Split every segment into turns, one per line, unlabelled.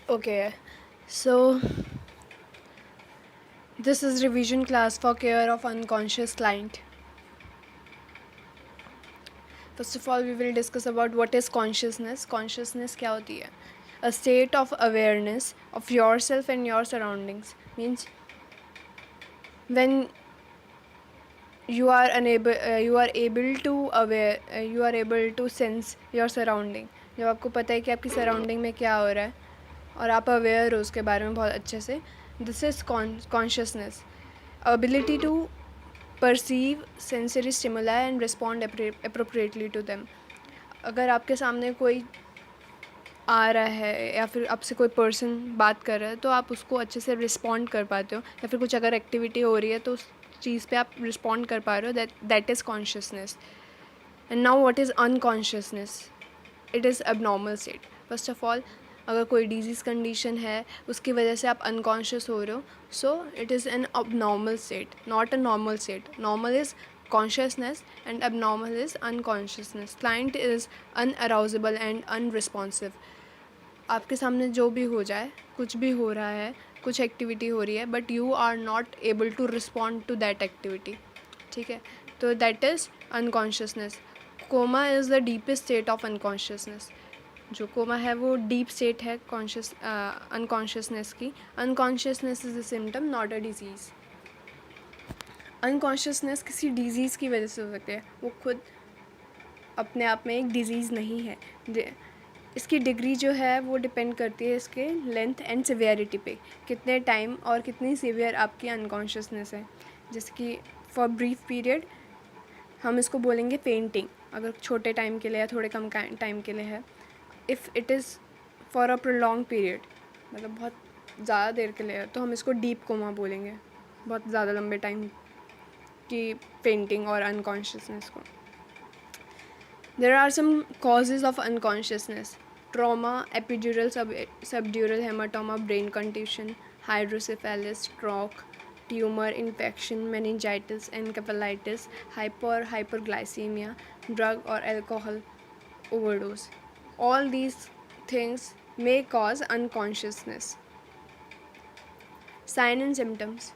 Okay, so this is revision class for care of unconscious client. First of all, we will discuss about what is consciousness. Consciousness क्या होती है? A state of awareness of yourself and your surroundings. Means when you are able to aware, you are able to sense your surrounding. जब आपको पता है कि आपकी surrounding में क्या हो रहा है और आप अवेयर हो उसके बारे में बहुत अच्छे से, this is consciousness. Ability to perceive sensory stimuli and respond appropriately to them. अगर आपके सामने कोई आ रहा है या फिर आपसे कोई पर्सन बात कर रहा है तो आप उसको अच्छे से रिस्पॉन्ड कर पाते हो, या फिर कुछ अगर एक्टिविटी हो रही है तो उस चीज़ पे आप रिस्पॉन्ड कर पा रहे हो. That is consciousness. And now what is unconsciousness? It is abnormal state. First of all, अगर कोई डिजीज़ कंडीशन है उसकी वजह से आप अनकॉन्शियस हो रहे हो, so it is an abnormal state, not a normal state. Normal is consciousness and abnormal is unconsciousness. Client is unarousable and unresponsive. आपके सामने जो भी हो जाए, कुछ भी हो रहा है, कुछ एक्टिविटी हो रही है, but you are not able to respond to that activity. ठीक है, तो that is unconsciousness. Coma is the deepest state of unconsciousness. जो कोमा है वो डीप स्टेट है अनकॉन्शियसनेस की. Unconsciousness is a symptom, not a disease. Unconsciousness किसी disease की वजह से हो सकती है, वो खुद अपने आप में एक डिजीज़ नहीं है. इसकी डिग्री जो है वो डिपेंड करती है इसके लेंथ एंड सिवियरिटी पे, कितने टाइम और कितनी सिवियर आपकी अनकॉन्शियसनेस है. जैसे कि फॉर ब्रीफ पीरियड हम इसको बोलेंगे फेंटिंग, अगर छोटे टाइम के लिए या थोड़े कम टाइम के लिए है. If it is for a prolong period, मतलब बहुत ज़्यादा देर के लिए है, तो हम इसको डीप कोमा बोलेंगे, बहुत ज़्यादा लंबे टाइम की फेंटिंग और अनकॉन्शियसनेस को. There are some causes of unconsciousness: trauma, epidural, subdural hematoma, brain contusion, hydrocephalus, stroke, tumor, infection, meningitis, encephalitis, hyperglycemia, drug or alcohol overdose. All these things may cause unconsciousness. Sign and symptoms: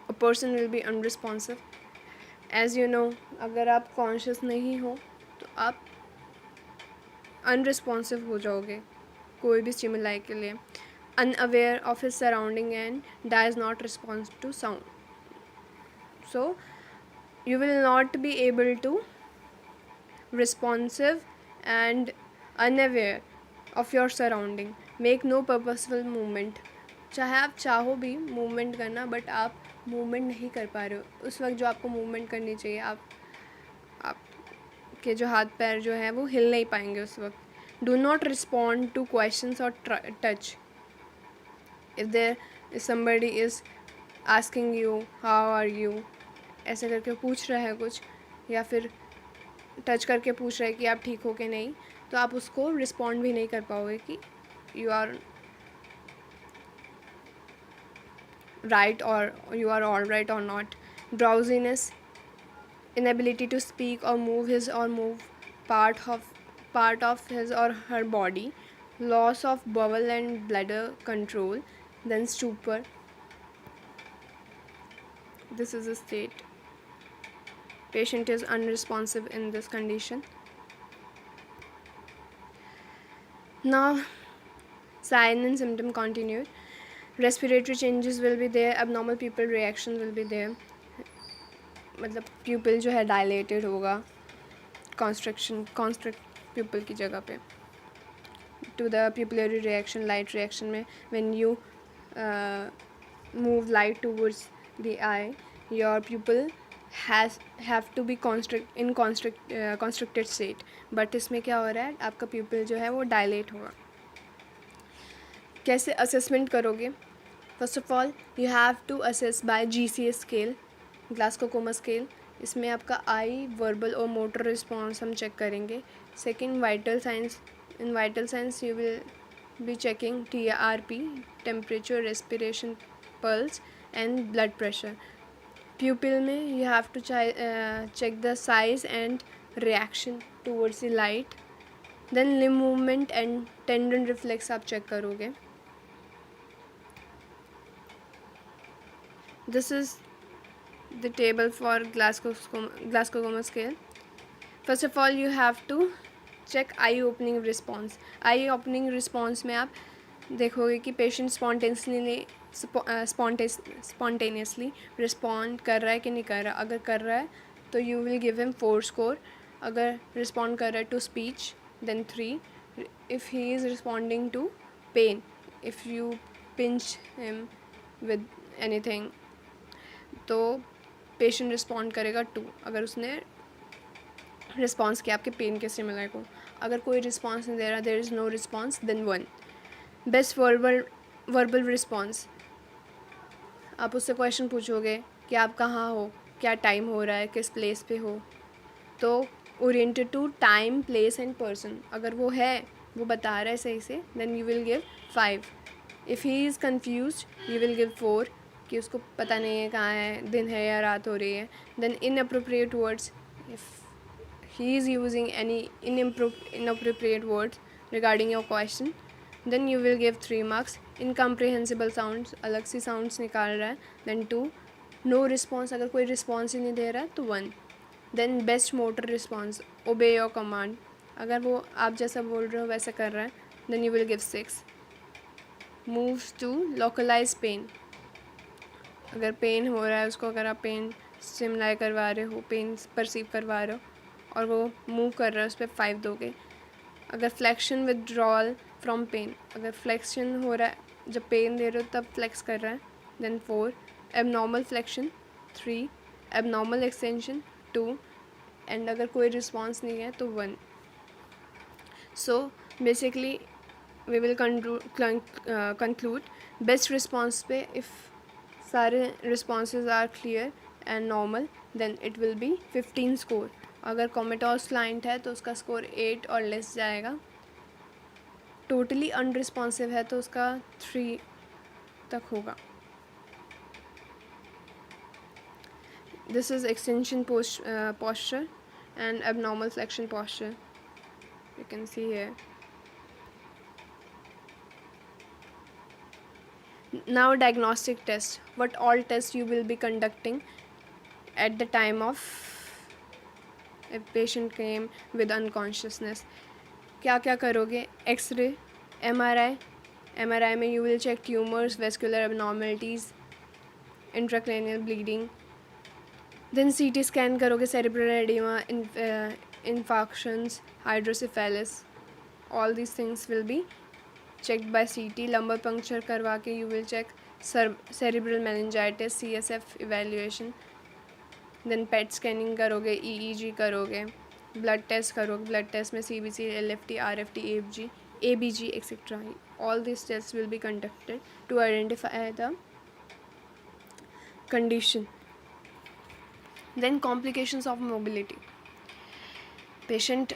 a person will be unresponsive. As you know, अगर आप conscious नहीं हो तो आप unresponsive हो जाओगे कोई भी स्टिमुलाई के लिए. Unaware of his surrounding and does not response to sound. So you will not be able to responsive and unaware of your surrounding. Make no purposeful movement. चाहे आप चाहो भी मूवमेंट करना, बट आप मूवमेंट नहीं कर पा रहे हो उस वक्त जो आपको मूवमेंट करनी चाहिए. आपके जो हाथ पैर जो है वो हिल नहीं पाएंगे उस वक्त. Do not respond to questions or touch. If there is somebody is asking you how are you, ऐसे करके पूछ रहा है कुछ, या फिर टच करके पूछ रहा है कि आप ठीक हो कि नहीं, तो आप उसको रिस्पॉन्ड भी नहीं कर पाओगे कि you are right or you are all right or not. Drowsiness, inability to speak or move part of his or her body, loss of bowel and bladder control, then stupor. This is a state. Patient is unresponsive in this condition. Now sign and symptom continued. Respiratory changes will be there, abnormal pupil reaction will be there. मतलब pupil जो है dilated होगा, constrict pupil की जगह पे. To the pupillary reaction, light reaction में when you move light towards the eye, your pupil have to be constricted state. but इसमें क्या हो रहा है, आपका pupil जो है वो dilate होगा. कैसे assessment करोगे? First of all you have to assess by GCS scale, Glasgow coma scale. इसमें आपका आई, वर्बल और मोटर रिस्पॉन्स हम चेक करेंगे. Second, vital signs. In vital signs you will be checking TRP, temperature, respiration, pulse and blood pressure. Pupil में you have to check the size and reaction towards the light. Then limb movement and tendon reflex आप check करोगे. This is the table for Glasgow scale. First of all, you have to check eye opening response. eye opening response में आप देखोगे कि patient spontaneously respond कर रहा है कि नहीं कर रहा. अगर कर रहा है तो you will give him 4 score. अगर रिस्पॉन्ड कर रहा है to speech then 3. If he is responding to pain, if you pinch him with anything तो पेशेंट रिस्पॉन्ड करेगा 2. अगर उसने रिस्पॉन्स किया आपके पेन के सिमिलर को. अगर कोई रिस्पॉन्स नहीं दे रहा, there is no response, then 1. Best verbal response, आप उससे क्वेश्चन पूछोगे कि आप कहाँ हो, क्या टाइम हो रहा है, किस प्लेस पे हो. तो oriented to time, place and person. अगर वो है, वो बता रहा है सही से, then you will give 5. If he is confused you will give 4, कि उसको पता नहीं है कहाँ है, दिन है या रात हो रही है. Then inappropriate words, if he is using any inappropriate words regarding your question, then you will give 3 marks. Incomprehensible sounds, अलग सी sounds निकाल रहा है, then 2. No response, अगर कोई response ही नहीं दे रहा है तो 1. Then best motor response, obey your command, अगर वो आप जैसा बोल रहे हो वैसा कर रहा है, then you will give 6. Moves to localize pain, अगर पेन हो रहा है उसको, अगर आप पेन स्टिमुलाई करवा रहे हो, पेन परसीव करवा रहे हो और वो मूव कर रहा है, उस पर 5 दोगे. अगर फ्लेक्शन विदड्रॉल फ्रॉम पेन, अगर फ्लेक्शन हो रहा है जब पेन दे रहे हो तब फ्लेक्स कर रहा है, then 4. Abnormal flexion 3. Abnormal extension 2. And अगर कोई रिस्पॉन्स नहीं है तो 1. So basically we will conclude best response पे. इफ़ सारे responses are clear and normal then it will be 15 score. अगर comatose client है तो उसका स्कोर 8 और लेस जाएगा. टोटली अनरिस्पॉन्सिव है तो उसका 3 तक होगा. This is extension posture and abnormal flexion posture, you can see here. Now diagnostic test, what all tests you will be conducting at the time of a patient came with unconsciousness. क्या क्या करोगे? X ray, MRI में you will check tumors, vascular abnormalities, intracranial bleeding. then CT scan करोगे, cerebral edema, infarctions, hydrocephalus, all these things will be checked by CT. lumbar puncture करवा के you will check cerebral meningitis, CSF evaluation. then PET scanning करोगे, EEG करोगे, blood test करोगे, blood test में CBC, LFT, RFT, ABG etc. all these tests will be conducted to identify the condition. then complications of mobility. patient,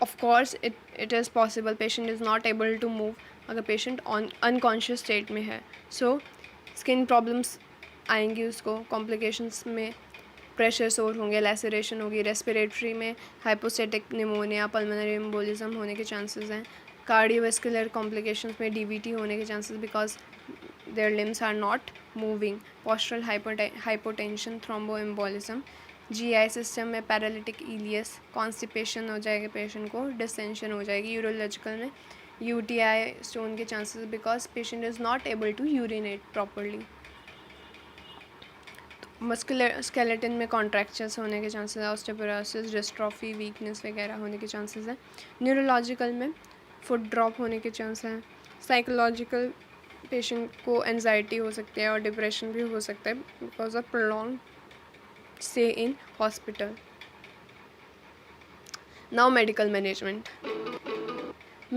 of course it is possible patient is not able to move अगर patient unconscious state में है. So skin problems आएंगी उसको. Complications में pressure सोर होंगे, laceration होगी. Respiratory में हाइपोस्टैटिक निमोनिया, पल्मोनरी एम्बोलिज्म होने के चांसेस हैं. कार्डियोवैस्कुलर कॉम्प्लिकेशंस में डीवीटी होने के chances because their limbs are not moving. Postural hypotension, thromboembolism. GI system में पैरालिटिक इलियस, कॉन्स्टिपेशन हो जाएगा पेशेंट को, डिस्टेंशन हो जाएगी. यूरोलॉजिकल में यूटीआई स्टोन के chances because patient is not able to urinate properly. Muscular skeleton में contractures होने के चांसेस है, ऑस्टियोपोरोसिस, डिस्ट्रॉफी, वीकनेस वगैरह होने के चांसेस हैं. न्यूरोलॉजिकल में फुट ड्रॉप होने के चांस हैं. साइकोलॉजिकल पेशेंट को एंजाइटी हो सकती है और डिप्रेशन भी हो सकता है because of prolong stay in hospital. Now medical management.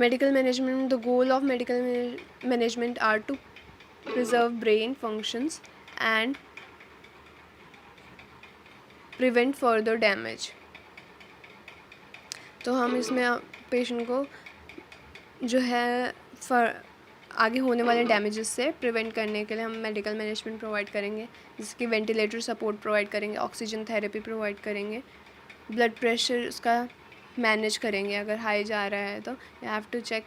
medical management, the goal of medical management are to preserve brain functions and prevent further damage. तो हम इसमें पेशेंट को जो है आगे होने वाले डैमेजेस से प्रिवेंट करने के लिए हम मेडिकल मैनेजमेंट प्रोवाइड करेंगे, जिसकी वेंटिलेटर सपोर्ट प्रोवाइड करेंगे, ऑक्सीजन थेरेपी प्रोवाइड करेंगे, ब्लड प्रेशर उसका मैनेज करेंगे. अगर हाई जा रहा है तो you have to check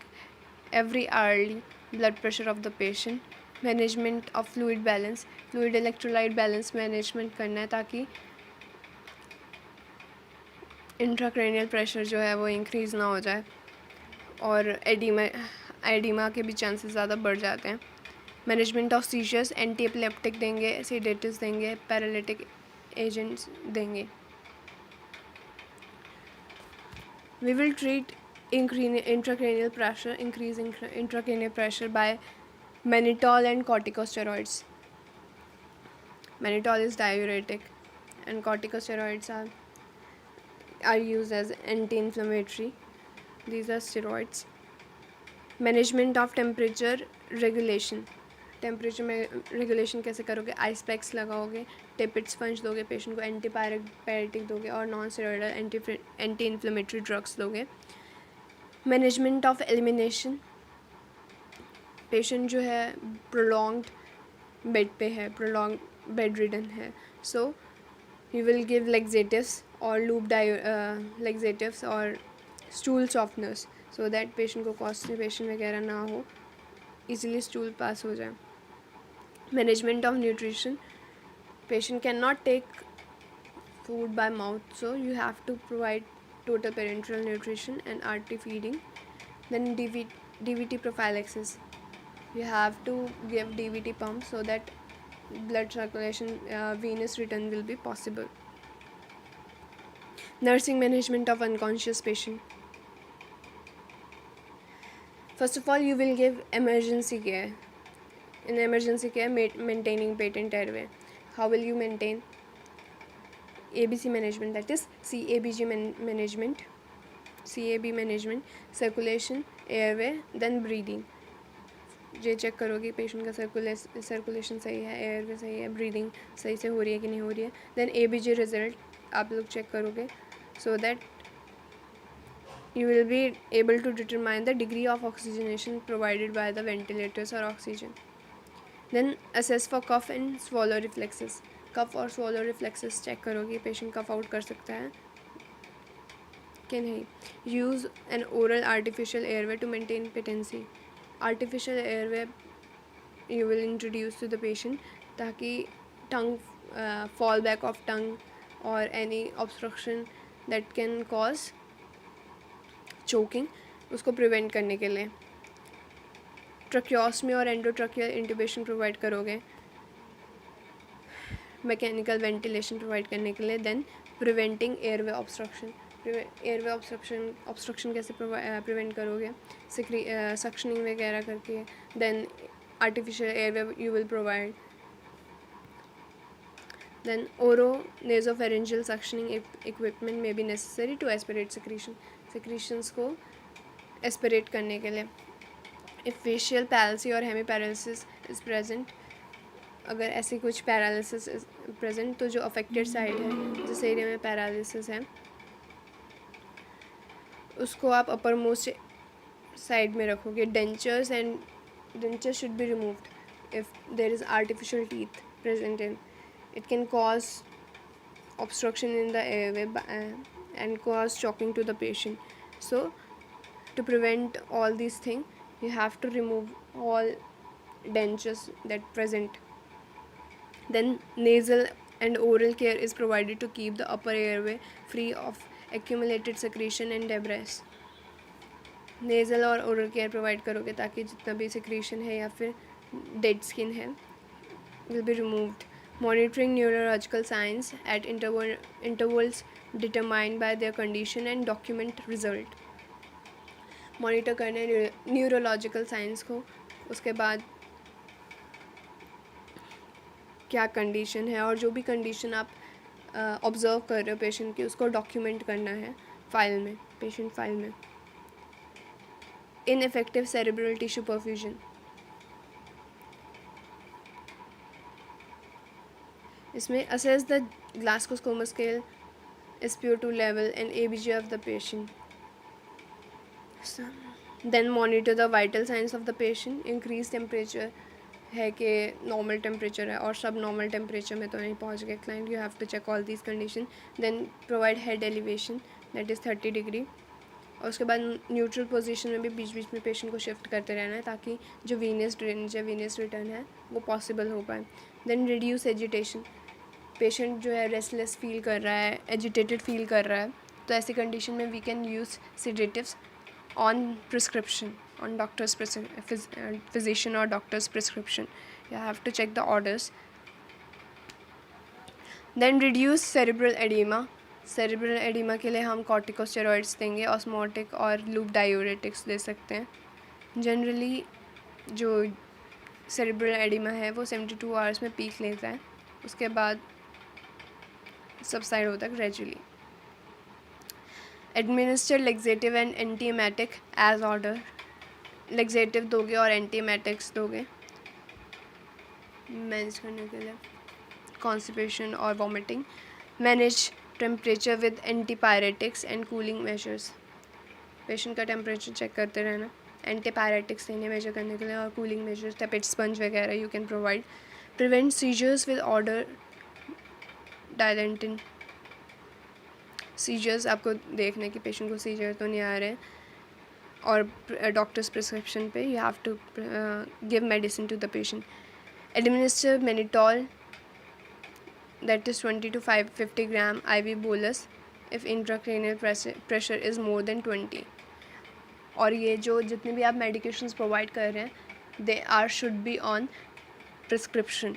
every hourly blood pressure of the patient. Management of fluid balance, fluid electrolyte balance management करना है ताकि इंट्राक्रैनियल प्रेशर जो है वो इंक्रीज़ ना हो जाए और एडिमा के भी चांसेस ज़्यादा बढ़ जाते हैं. Management of seizures, anti epileptic देंगे, सेडेटिव्स देंगे, पैरालिटिक एजेंट्स देंगे. We will treat intracranial pressure, increasing intracranial pressure by mannitol and corticosteroids. Mannitol is diuretic and corticosteroids are used as anti-inflammatory. These are steroids. Management of temperature regulation. Temperature में regulation कैसे करोगे? Ice packs लगाओगे, tepid sponge दोगे patient को, antipyretic दोगे और non steroidal anti inflammatory drugs दोगे. Management of elimination, patient जो है प्रोलॉन्ग्ड बेड पे है, प्रोलॉन्ग बेड रिडन है, so you will give laxatives और लूप लेग्जेटिव्स और stool softeners so that patient को कॉन्स्टिपेशन वगैरह ना हो, इजीली स्टूल पास हो जाए. Management of nutrition, patient cannot take food by mouth, so you have to provide total parenteral nutrition and RT feeding. Then DVT prophylaxis, you have to give DVT pump so that blood circulation, venous return will be possible. Nursing management of unconscious patient. First of all, you will give emergency care. In emergency care, maintaining patent airway. How will you maintain? ABC management, that is CABG management, CAB management, circulation, airway, then breathing. ये check करोगे patient का circulation सही है, airway सही है, breathing सही से हो रही है कि नहीं हो रही है. देन ABG रिजल्ट आप लोग चेक करोगे so that you will be able to determine the degree of oxygenation provided by the ventilators or oxygen. Then assess for cough and swallow reflexes. कफ और swallow reflexes चेक करोगे patient कफ out कर सकता है कि नहीं. Use an oral artificial airway to maintain patency. Artificial airway you will introduce to the patient ताकि tongue fall back of tongue or any obstruction that can cause choking उसको prevent करने के लिए. ट्रकियोस्मी और एंडोट्रकियल इंट्यूबेशन प्रोवाइड करोगे mechanical ventilation provide करने के लिए. Then preventing airway obstruction. Airway obstruction कैसे प्रिवेंट करोगे? सक्शनिंग वगैरह करके. Then artificial airway you will provide. Then oro nasopharyngeal suctioning equipment may be necessary to aspirate secretions को aspirate करने के लिए. इफ़ फेशियल पैल्सी और हेमी पैरालिसिस इज़ प्रेजेंट, अगर ऐसी कुछ पैरालिसिस इज प्रेजेंट तो जो अफेक्टेड साइड है, जिस एरिया में पैरालिसिस है, उसको आप अपर मोस्ट साइड में रखोगे. Dentures should be removed if there is artificial teeth present in. It can cause obstruction in the airway and cause choking to the patient. So to prevent all these things, you have to remove all dentures that present. Then nasal and oral care is provided to keep the upper airway free of accumulated secretion and debris. nasal और oral care provide करोगे ताकि जितना भी secretion है या फिर dead skin है will be removed. Monitoring neurological signs at intervals determined by their condition and document result. Monitor करने न्यूरोलॉजिकल साइंस को, उसके बाद क्या कंडीशन है और जो भी कंडीशन आप ऑब्ज़र्व कर रहे हो पेशेंट की, उसको डॉक्यूमेंट करना है फाइल में, पेशेंट फाइल में. इनएफेक्टिव सेरेब्रल टिश्यू परफ्यूजन. इसमें assess the Glasgow scale, SpO2 level and ABG of the patient. Then monitor the vital signs of the patient. Increase temperature है कि नॉर्मल टेम्परेचर है और सब नॉर्मल टेम्परेचर में तो नहीं पहुंच गए client. You have to check all these condition. Then provide head elevation that is 30 degree. और उसके बाद न्यूट्रल पोजीशन में भी बीच बीच में पेशेंट को शिफ्ट करते रहना है ताकि जो वीनस ड्रेनेज है, वीनस रिटर्न है, वो पॉसिबल हो पाए। देन रिड्यूस एजिटेशन, पेशेंट जो है रेस्टलेस फील कर रहा है, एजिटेटेड फील कर रहा है, तो ऐसी कंडीशन में we can use sedatives on prescription, on doctors physician और doctors prescription. You have to check the orders. Then reduce cerebral oedema, cerebral oedema के लिए हम कॉर्टिकोस्टेरॉइड्स देंगे, ऑस्मोटिक और लूप डायूरेटिक्स दे सकते हैं। जनरली जो सेरेब्रल एडिमा है वो 72 आवर्स में पीक लेता है, उसके बाद सबसाइड होता है gradually. Administer laxative and antiemetic as order, laxative दोगे और एंटीएमेटिक्स दोगे मैनेज करने के लिए कॉन्स्टिपेशन और vomiting. Manage temperature with antipyretics and cooling measures, patient का टेम्परेचर चेक करते रहना, एंटीपायरेटिक्स देने मेजर करने के लिए, और कूलिंग मेजर्स टेपिड स्पंज वगैरह you can provide. Prevent seizures with order Dilantin, seizures आपको देखने कि पेशेंट को सीजर तो नहीं आ रहे हैं, और डॉक्टर्स प्रिस्क्रिप्शन पे you have to give medicine to the patient. Administer mannitol that is 20 to 50 gram IV bolus if intracranial pressure is more than 20। और ये जो जितने भी आप मेडिकेशंस प्रोवाइड कर रहे हैं they are should be on prescription,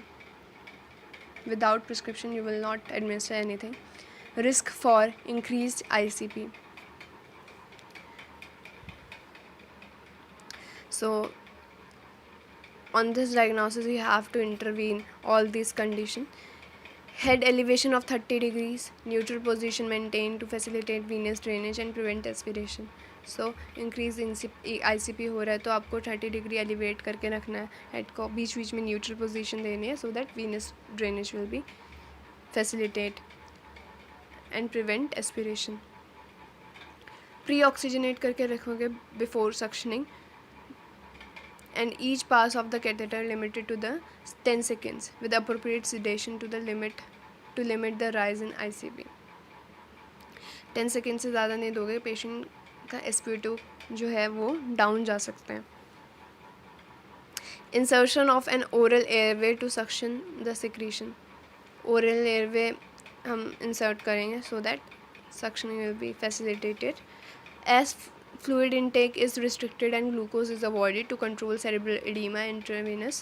without prescription you will not administer anything. Risk for increased ICP, so on this diagnosis you have to intervene all these conditions। Head elevation of 30 degrees, neutral position maintained to facilitate venous drainage and prevent aspiration। So increase ICP हो रहा है तो आपको 30 degree elevate करके रखना है head को, बीच बीच में न्यूट्रल पोजीशन देनी है so that venous drainage will be facilitate and prevent aspiration। Pre oxygenate करके रखोगे before suctioning, and each pass of the catheter limited to the 10 seconds with appropriate sedation to limit the rise in ICP। 10 second से ज़्यादा नहीं दोगे, patient का SpO2 जो है वो डाउन जा सकते हैं। Insertion of an oral airway to suction the secretion, oral airway हम इंसर्ट करेंगे so that suctioning will be facilitated. As fluid intake is restricted and glucose is avoided to control cerebral edema, intravenous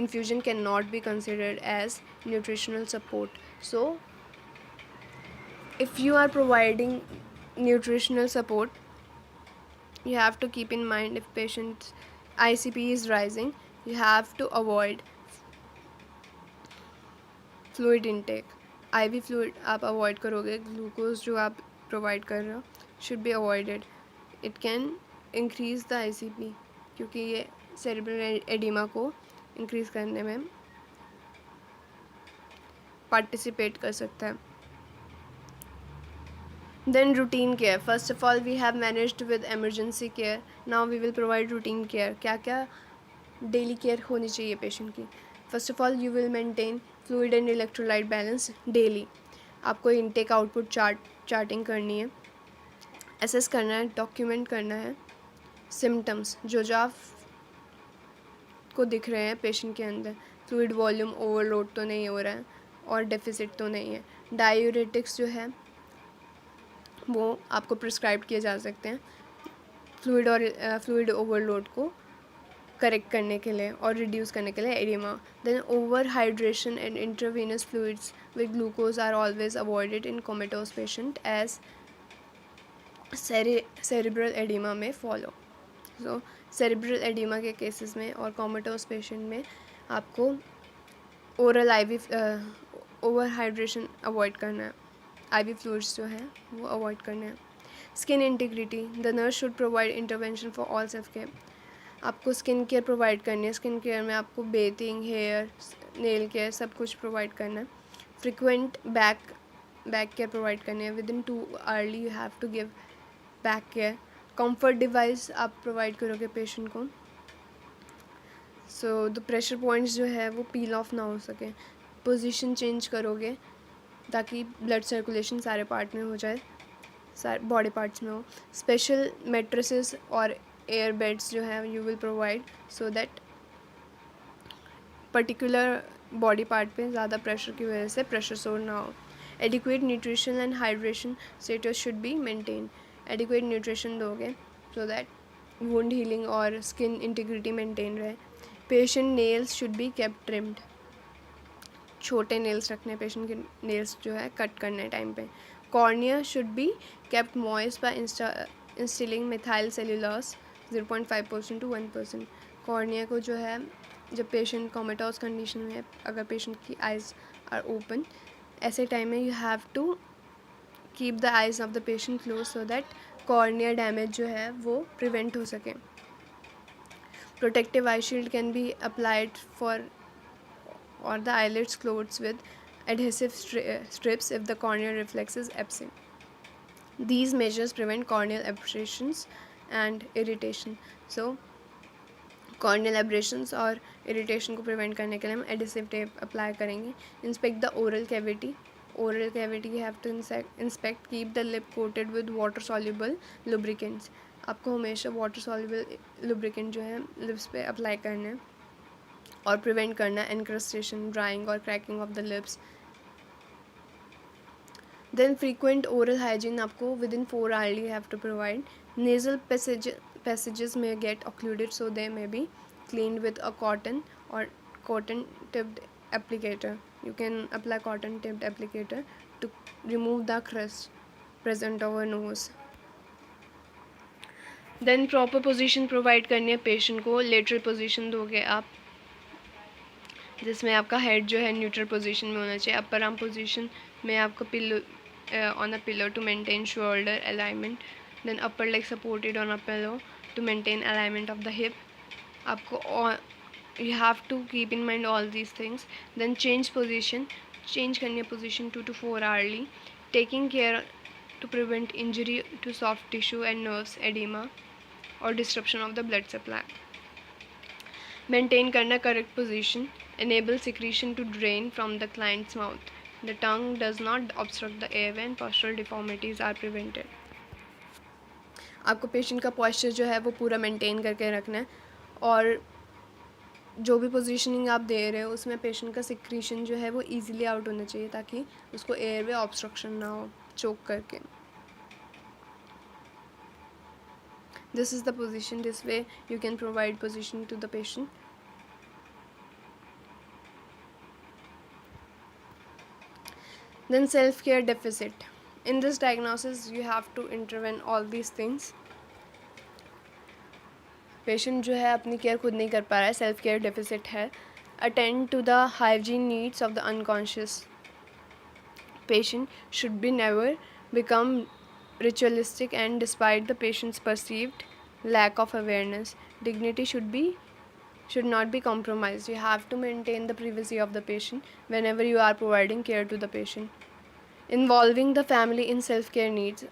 infusion cannot be considered as nutritional support। So if you are providing nutritional support you have to keep in mind if patient's ICP is rising you have to avoid fluid intake। IV fluid आप avoid करोगे, glucose जो आप provide कर रहे हो should be avoided। It can increase the ICP क्योंकि ये cerebral oedema को इंक्रीज़ करने में पार्टिसिपेट कर सकता है। Then routine care, first of all we have managed with emergency care, now we will provide routine care. क्या क्या डेली केयर होनी चाहिए पेशेंट की? First of all you will maintain fluid and electrolyte balance daily, आपको intake output charting करनी है, assess करना है, डॉक्यूमेंट करना है सिम्टम्स जो जो आप को दिख रहे हैं पेशेंट के अंदर, फ्लूइड वॉल्यूम ओवरलोड तो नहीं हो रहा है और डेफिसिट तो नहीं है। डायूरेटिक्स जो है वो आपको प्रिस्क्राइब किए जा सकते हैं फ्लूइड ओवरलोड को करेक्ट करने के लिए और रिड्यूस करने के लिए oedema. Then over hydration and intravenous fluids with glucose are always avoided in comatose patient as cerebral oedema में फॉलो। सो सेरेब्रल एडिमा के केसेस में और कोमेटोस पेशेंट में आपको oral IV over hydration avoid करना है, IV फ्लूइड्स जो है वो अवॉइड करने हैं। Skin integrity, the nurse should provide intervention for all self care, आपको स्किन केयर प्रोवाइड करनी है। स्किन केयर में आपको बेथिंग, हेयर, नेल केयर सब कुछ प्रोवाइड करना है। फ्रिक्वेंट बैक केयर प्रोवाइड करनी है, within 2 hourly you have to give back care. Comfort device आप प्रोवाइड करोगे पेशेंट को, सो द प्रेशर पॉइंट्स जो है वो पील ऑफ ना हो सके। पोजीशन चेंज करोगे ताकि ब्लड सर्कुलेशन सारे पार्ट में हो जाए। बॉडी पार्ट्स में हो. स्पेशल मेट्रेसेस और एयर बेड्स जो है you will provide so that particular body part पे ज़्यादा प्रेशर की वजह से प्रेशर सोर ना हो. Adequate nutrition and hydration status should be maintain. Adequate nutrition दोगे सो दैट वुंड हीलिंग और स्किन इंटीग्रिटी मेंटेन रहे. Patient nails should be kept trimmed. छोटे नेल्स रखने, पेशेंट के नेल्स जो है कट करने टाइम पे. Cornea should be kept moist by instilling methyl cellulose 0.5% to 1%. Cornea को जो है जब पेशेंट कोमेटोज कंडीशन में है, अगर पेशेंट की आइज़ आर ओपन, ऐसे टाइम में you have to keep the eyes of the patient close so that cornea damage जो है वो प्रिवेंट हो सके. Protective eye shield can be applied for or the eyelids closed with adhesive strips if the corneal reflex is absent. These measures prevent corneal abrasions and irritation. So corneal abrasions और irritation को prevent करने के लिए हम adhesive tape apply करेंगे. Inspect the oral cavity. Oral cavity you have to inspect. Keep the lip coated with water soluble lubricants. आपको हमेशा water soluble lubricant जो है lips पे apply करना है और प्रिवेंट करना एनक्रस्टेशन, ड्राइंग और cracking of the lips. Then frequent oral hygiene आपको within 4 hourly have to provide. Nasal passages में get occluded so they may be cleaned with a cotton और cotton tipped applicator. You can apply cotton tipped applicator to remove the crust present over nose. Then proper position provide करनी है patient को. Lateral position दोगे आप जिसमें आपका head जो है न्यूट्रल पोजीशन में होना चाहिए. अपर आर्म पोजीशन में आपका pillow on a pillow to maintain shoulder alignment. Then upper leg supported on a pillow to maintain alignment of the hip. आपको you have to keep in mind all these things. Then change position, change करनी है position 2 to 4 hourly. Taking care to prevent injury to soft tissue and nerves, oedema और disruption of the blood supply. Maintain करना correct position. Enable secretion to drain from the client's mouth. The tongue does not obstruct the airway and postural deformities are prevented. आपको patient का posture जो है वो पूरा maintain करके रखना है और जो भी पोजीशनिंग आप दे रहे हो उसमें पेशेंट का सिक्रीशन जो है वो इजीली आउट होना चाहिए ताकि उसको एयरवे ऑब्स्ट्रक्शन ना हो चोक करके. This is the position. This way you can provide position to the patient. Then self-care deficit. In this diagnosis you have to intervene all these things. Patient जो है अपनी केयर खुद नहीं कर पा रहा है, सेल्फ केयर डेफिसिट है. Attend to the hygiene needs of the unconscious. Patient should be never become ritualistic and despite the patient's perceived lack of awareness, dignity should not be compromised. You have to maintain the privacy of the patient whenever you are providing care to the patient. Involving the family in self care needs.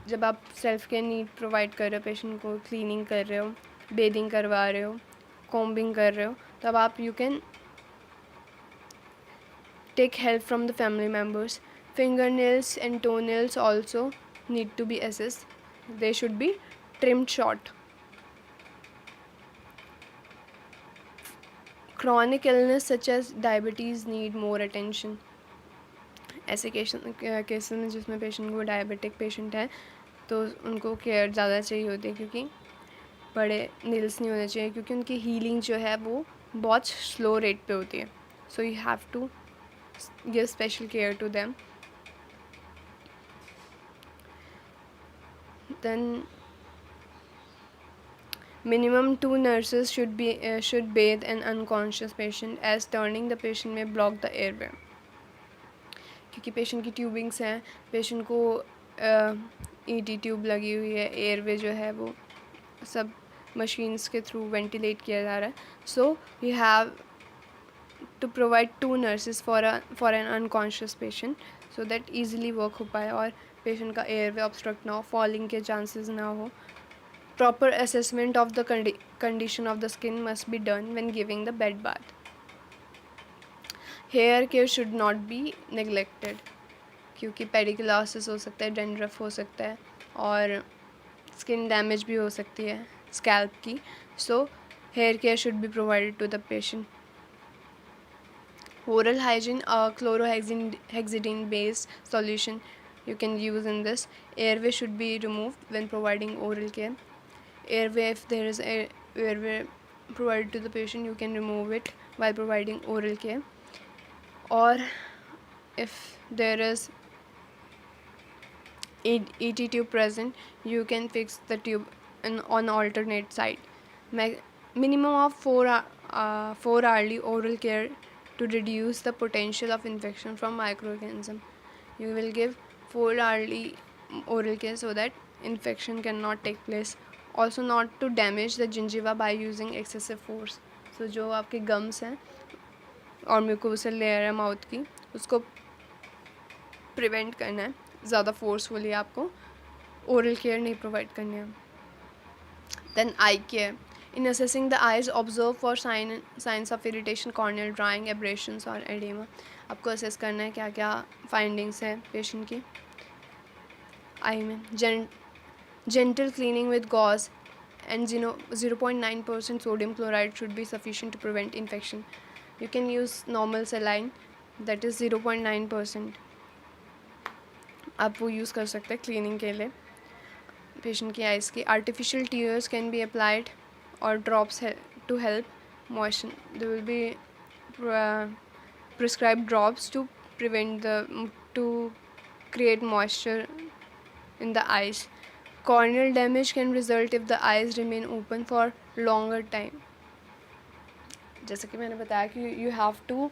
जब आप self care need provide कर रहे हो patient को, cleaning कर रहे हो, bathing करवा रहे हो, कॉम्बिंग कर रहे हो, तब आप you can take help from the family members. Finger nails and toe nails also need to be assessed. They should be trimmed short. Chronic illness such as diabetes need more attention. ऐसे cases में जिसमें patient को diabetic patient है तो उनको care ज़्यादा चाहिए होती है क्योंकि बड़े नील्स नहीं होने चाहिए क्योंकि उनकी हीलिंग जो है वो बहुत स्लो रेट पे होती है. So you have to give special care to them. Then minimum 2 nurses should bathe an unconscious patient as turning the patient may block the airway. क्योंकि पेशेंट की ट्यूबिंग्स हैं, पेशेंट को ईटी ट्यूब लगी हुई है, एयरवे जो है वो सब मशीन्स के थ्रू वेंटिलेट किया जा रहा है. So you have to provide 2 nurses for an unconscious patient so that easily work हो पाए और पेशेंट का एयरवे ऑब्स्ट्रक्ट ना हो, फॉलिंग के चांसेस ना हो. Proper assessment of the condition of the skin must be done when giving the bed bath. Hair care should not be neglected. क्योंकि पेडिकुलोसिस हो सकता है, डेंड्रफ हो सकता है और स्किन डैमेज भी हो सकती है स्कैल्प की. So hair care should be provided to the patient. Oral hygiene, chlorhexidine based solution you can use in this. Airway should be removed when providing oral care. Airway, if there is a airway provided to the patient, you can remove it while providing oral care. Or if there is ET tube present, you can fix the tube on alternate side. Minimum of 4 hourly oral care to reduce the potential of infection from microorganism. You will give 4 hourly oral care so that infection cannot take place. Also not to damage the gingiva by using excessive force. So जो आपके gums हैं और mucosal layer है mouth की, उसको prevent करना है. ज़्यादा फोर्सफुली आपको ओरल केयर नहीं प्रोवाइड करनी है. Then eye care. In assessing the eyes observe for signs of irritation, corneal drying, abrasions और एडेमा. आपको असेस करना है क्या क्या फाइंडिंग्स हैं पेशेंट की आई में. Gentle cleaning with gauze and 0.9% sodium chloride should be sufficient to prevent infection. You can use normal saline, that is 0.9%. आप वो यूज़ कर सकते हैं क्लीनिंग के लिए पेशेंट की आइज़ की. Artificial tears can be applied और drops to help moisture. There will be prescribed drops to create moisture in the eyes. Corneal damage can result if the eyes remain open for longer time. जैसे कि मैंने बताया कि you have to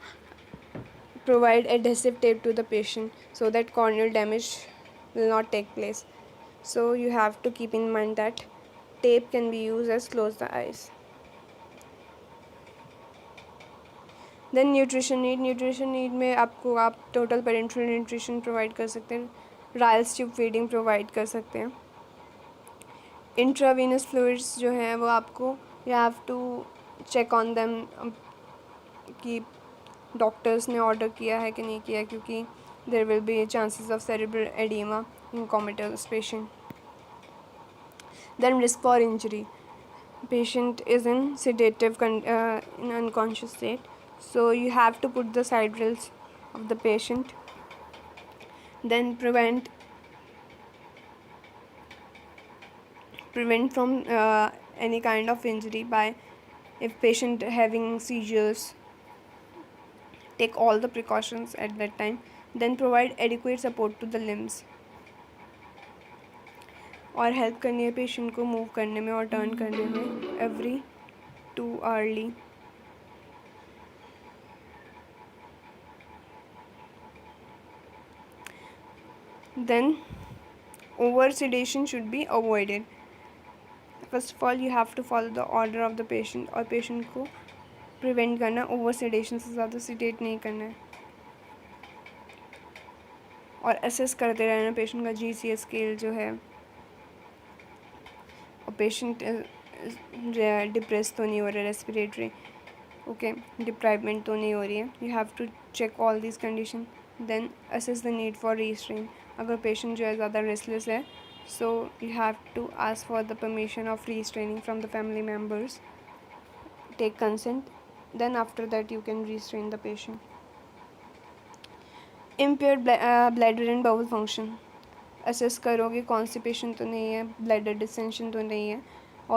provide adhesive tape to the patient so that corneal damage will not take place. So you have to keep in mind that tape can be used as close the eyes. Then nutrition need में आपको आप total parenteral nutrition provide कर सकते हैं. Riles tube feeding provide कर सकते हैं. Intravenous fluids जो हैं वो आपको you have to check on them कि डॉक्टर्स ने ऑर्डर किया है कि नहीं किया, क्योंकि there will be chances of cerebral oedema in comatose patient. Then risk for injury. Patient is in sedative in unconscious state, so you have to put the side rails of the patient. Then prevent from any kind of injury by, if patient having seizures, take all the precautions at that time. Then provide adequate support to the limbs. और help करनी है patient को move करने में और turn करने में every 2 hourly. Then over sedation should be avoided. First of all you have to follow the order of the patient और पेशेंट को प्रिवेंट करना, ओवर सेडेशन से ज़्यादा सीडेट नहीं करना है. और असेस करते रहना पेशेंट का GCS स्केल जो है, और पेशेंट डिप्रेस तो नहीं हो रहा है, रेस्पिरेटरी ओके डिप्राइवमेंट तो नहीं हो रही है. You have to check all this condition. Then assess the need for restrain. अगर पेशेंट जो है ज़्यादा रेस्टलेस है, so you have to ask for the permission of restraining from the family members. Take consent. Then after that you can restrain the patient. Impaired bladder and bowel function. Assess करोगे constipation तो नहीं है, bladder डिसेंशन तो नहीं है.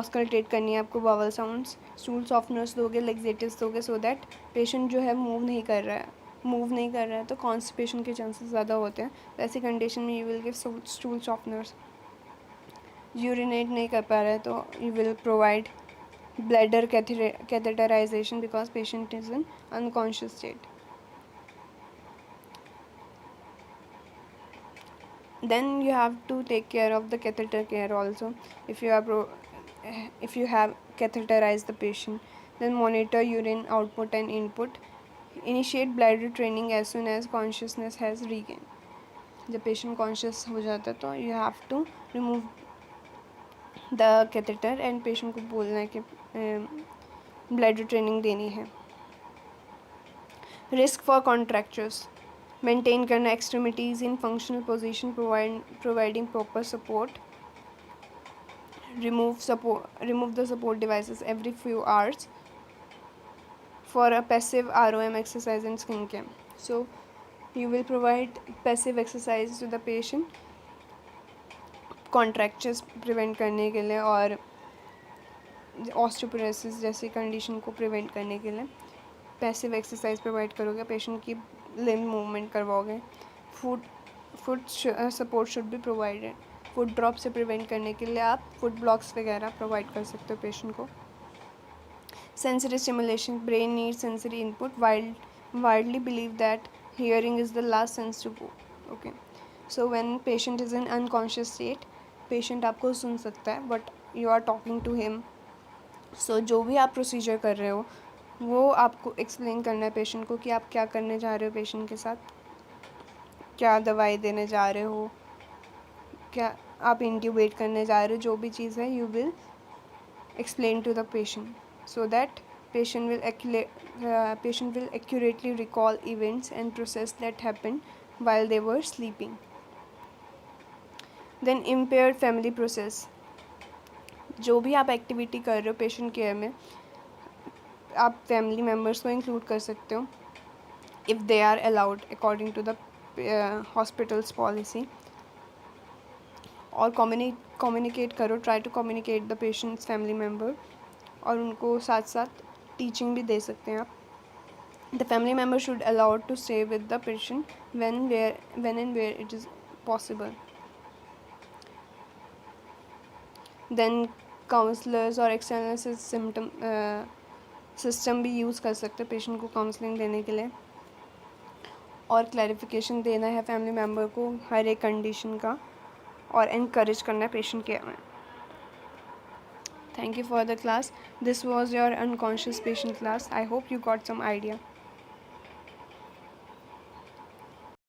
Auscultate करनी है आपको बावल साउंड्स. स्टूल सॉफ्टनर्स दोगे, लेग्जेटिव्स दोगे, सो दैट पेशेंट जो है मूव नहीं कर रहा है तो कॉन्स्टिपेशन के चांसेस ज़्यादा होते हैं. तो ऐसी कंडीशन में you will give stool softeners. Urinate नहीं कर पा रहा है तो you will provide bladder catheterization because patient is in unconscious state. Then you have to take care of the catheter care also. If you have catheterized the patient, then monitor urine output and input. Initiate bladder training as soon as consciousness has regained. जब patient conscious हो जाता है तो you have to remove the catheter and patient को बोलना है कि bladder training देनी है. Risk for contractures. मेंटेन करना extremities in functional position, providing proper support, remove the support devices every few hours for a passive ROM exercise and skin care. So you will provide passive exercise to the patient contractures prevent करने के लिए और osteoporosis जैसी condition को prevent करने के लिए passive exercise provide करोगे, पेशेंट की लिम्ब मूवमेंट करवाओगे. Foot support should be provided. Foot drop से प्रिवेंट करने के लिए आप फुट ब्लॉक्स वगैरह प्रोवाइड कर सकते हो पेशेंट को. Sensory stimulation, brain need sensory input. Widely believe that hearing is the last sense to go. Okay, so when patient is in unconscious state, patient आपको सुन सकता है but you are talking to him. So जो भी आप procedure कर रहे हो वो आपको एक्सप्लेन करना है पेशेंट को कि आप क्या करने जा रहे हो पेशेंट के साथ, क्या दवाई देने जा रहे हो, क्या आप इंट्यूबेट करने जा रहे हो, जो भी चीज़ है you will explain to the patient so that patient will accurately recall events and process that happened while they were sleeping. Then impaired family process. जो भी आप एक्टिविटी कर रहे हो पेशेंट केयर में आप फैमिली मेम्बर्स को इंक्लूड कर सकते हो if they are allowed according to the hospital's policy. और कम्युनिकेट करो, try to communicate the patient's family member, और उनको साथ साथ टीचिंग भी दे सकते हैं आप. The family member should allowed to stay with the patient when and where it is possible. देन काउंसलर्स और एक्सटर्नल सिस्टम भी यूज़ कर सकते हैं पेशेंट को काउंसलिंग देने के लिए, और क्लैरिफिकेशन देना है फैमिली मेम्बर को हर एक कंडीशन का, और एनकरेज करना है पेशेंट केयर में. Thank you for the class. This was your unconscious patient class. I hope you got some idea.